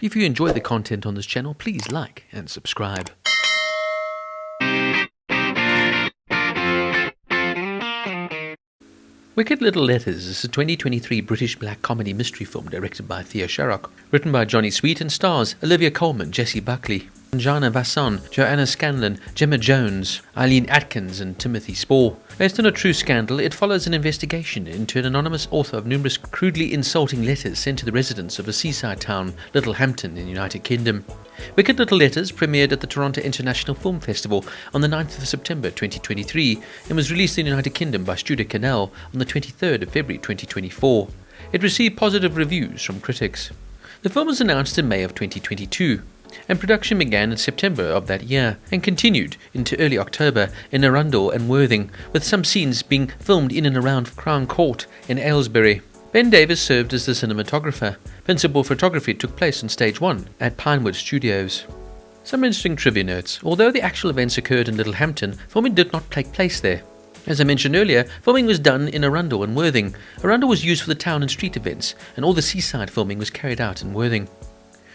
If you enjoy the content on this channel, please like and subscribe. Wicked Little Letters is a 2023 British black comedy mystery film directed by Thea Sharrock, written by Jonny Sweet and stars Olivia Colman, Jessie Buckley, Anjana Vasan, Joanna Scanlan, Gemma Jones, Eileen Atkins and Timothy Spall. Based on a true scandal, it follows an investigation into an anonymous author of numerous crudely insulting letters sent to the residents of a seaside town, Littlehampton in the United Kingdom. Wicked Little Letters premiered at the Toronto International Film Festival on the 9th of September 2023 and was released in the United Kingdom by Studio Canal on the 23rd of February 2024. It received positive reviews from critics. The film was announced in May of 2022, and production began in September of that year and continued into early October in Arundel and Worthing, with some scenes being filmed in and around Crown Court in Aylesbury. Ben Davis served as the cinematographer. Principal photography took place on Stage 1 at Pinewood Studios. Some interesting trivia notes. Although the actual events occurred in Littlehampton, filming did not take place there. As I mentioned earlier, filming was done in Arundel and Worthing. Arundel was used for the town and street events, and all the seaside filming was carried out in Worthing.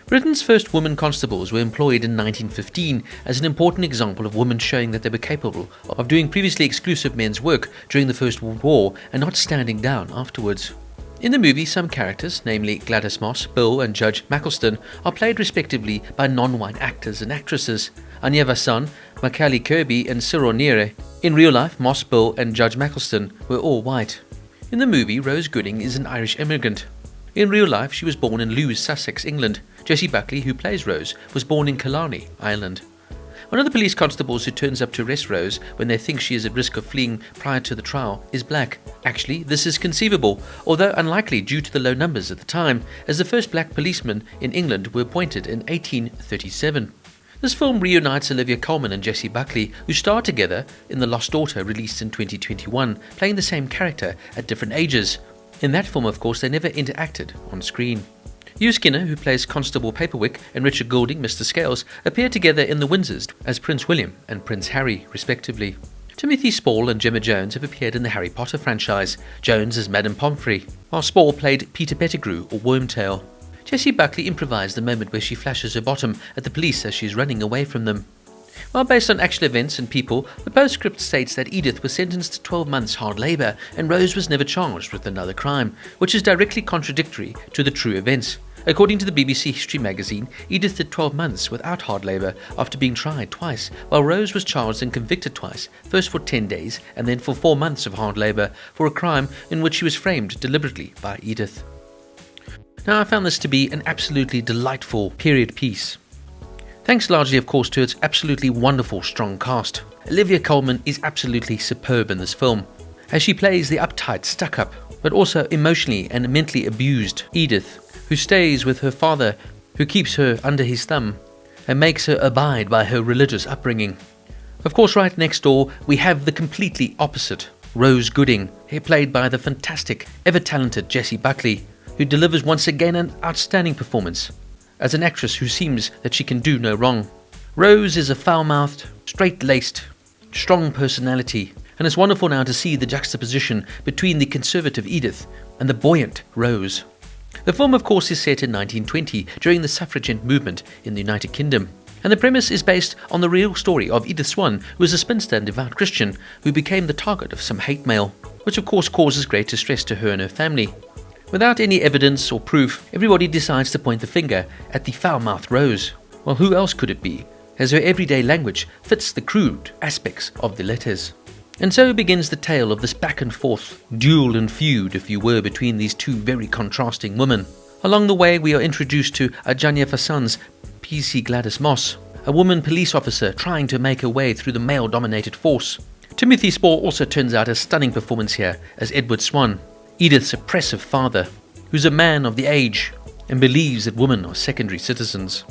Britain's first women constables were employed in 1915 as an important example of women showing that they were capable of doing previously exclusive men's work during the First World War and not standing down afterwards. In the movie, some characters, namely Gladys Moss, Bill and Judge Maccleston, are played respectively by non-white actors and actresses, Anjana Vasan, Malachi Kirby and Cyril Nere. In real life, Moss, Bill and Judge Maccleston were all white. In the movie, Rose Gooding is an Irish immigrant. In real life, she was born in Lewes, Sussex, England. Jessie Buckley, who plays Rose, was born in Killarney, Ireland. One of the police constables who turns up to arrest Rose when they think she is at risk of fleeing prior to the trial is black. Actually, this is conceivable, although unlikely due to the low numbers at the time, as the first black policemen in England were appointed in 1837. This film reunites Olivia Colman and Jessie Buckley, who starred together in The Lost Daughter, released in 2021, playing the same character at different ages. In that film, of course, they never interacted on screen. Hugh Skinner, who plays Constable Paperwick, and Richard Goulding, Mr. Scales, appear together in The Windsors as Prince William and Prince Harry, respectively. Timothy Spall and Gemma Jones have appeared in the Harry Potter franchise, Jones as Madame Pomfrey, while Spall played Peter Pettigrew or Wormtail. Jessie Buckley improvised the moment where she flashes her bottom at the police as she is running away from them. While based on actual events and people, the postscript states that Edith was sentenced to 12 months hard labour and Rose was never charged with another crime, which is directly contradictory to the true events. According to the BBC History magazine, Edith did 12 months without hard labour after being tried twice, while Rose was charged and convicted twice, first for 10 days and then for 4 months of hard labour for a crime in which she was framed deliberately by Edith. Now, I found this to be an absolutely delightful period piece. Thanks largely, of course, to its absolutely wonderful strong cast. Olivia Colman is absolutely superb in this film, as she plays the uptight, stuck-up, but also emotionally and mentally abused Edith, who stays with her father, who keeps her under his thumb and makes her abide by her religious upbringing. Of course, right next door, we have the completely opposite Rose Gooding, here played by the fantastic, ever-talented Jessie Buckley, who delivers once again an outstanding performance as an actress who seems that she can do no wrong. Rose is a foul-mouthed, straight-laced, strong personality, and it's wonderful now to see the juxtaposition between the conservative Edith and the buoyant Rose. The film, of course, is set in 1920 during the suffragette movement in the United Kingdom, and the premise is based on the real story of Edith Swan, who is a spinster and devout Christian who became the target of some hate mail, which of course causes great distress to her and her family. Without any evidence or proof, everybody decides to point the finger at the foul-mouthed Rose. Well, who else could it be, as her everyday language fits the crude aspects of the letters? And so begins the tale of this back and forth, duel and feud, if you were, between these two very contrasting women. Along the way, we are introduced to Anjana Vasan's PC Gladys Moss, a woman police officer trying to make her way through the male-dominated force. Timothy Spall also turns out a stunning performance here as Edward Swan, Edith's oppressive father, who's a man of the age and believes that women are secondary citizens.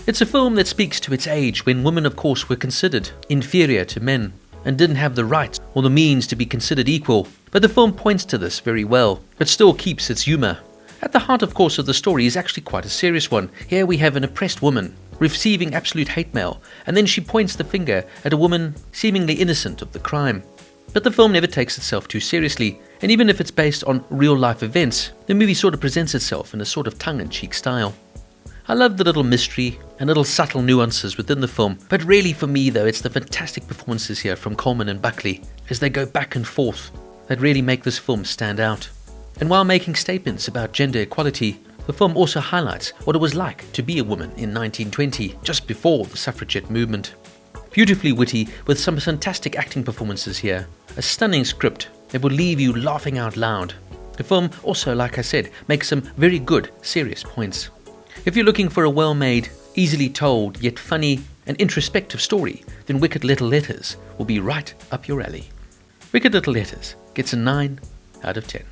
It's a film that speaks to its age, when women, of course, were considered inferior to men and didn't have the right or the means to be considered equal. But the film points to this very well, but still keeps its humour. At the heart, of course, of the story is actually quite a serious one. Here we have an oppressed woman receiving absolute hate mail, and then she points the finger at a woman seemingly innocent of the crime. But the film never takes itself too seriously, and even if it's based on real-life events, the movie sort of presents itself in a sort of tongue-in-cheek style. I love the little mystery and little subtle nuances within the film, but really for me though, it's the fantastic performances here from Colman and Buckley as they go back and forth that really make this film stand out. And while making statements about gender equality, the film also highlights what it was like to be a woman in 1920, just before the suffragette movement. Beautifully witty, with some fantastic acting performances here, a stunning script that will leave you laughing out loud. The film also, like I said, makes some very good, serious points. If you're looking for a well-made, easily told, yet funny and introspective story, then Wicked Little Letters will be right up your alley. Wicked Little Letters gets a 9 out of 10.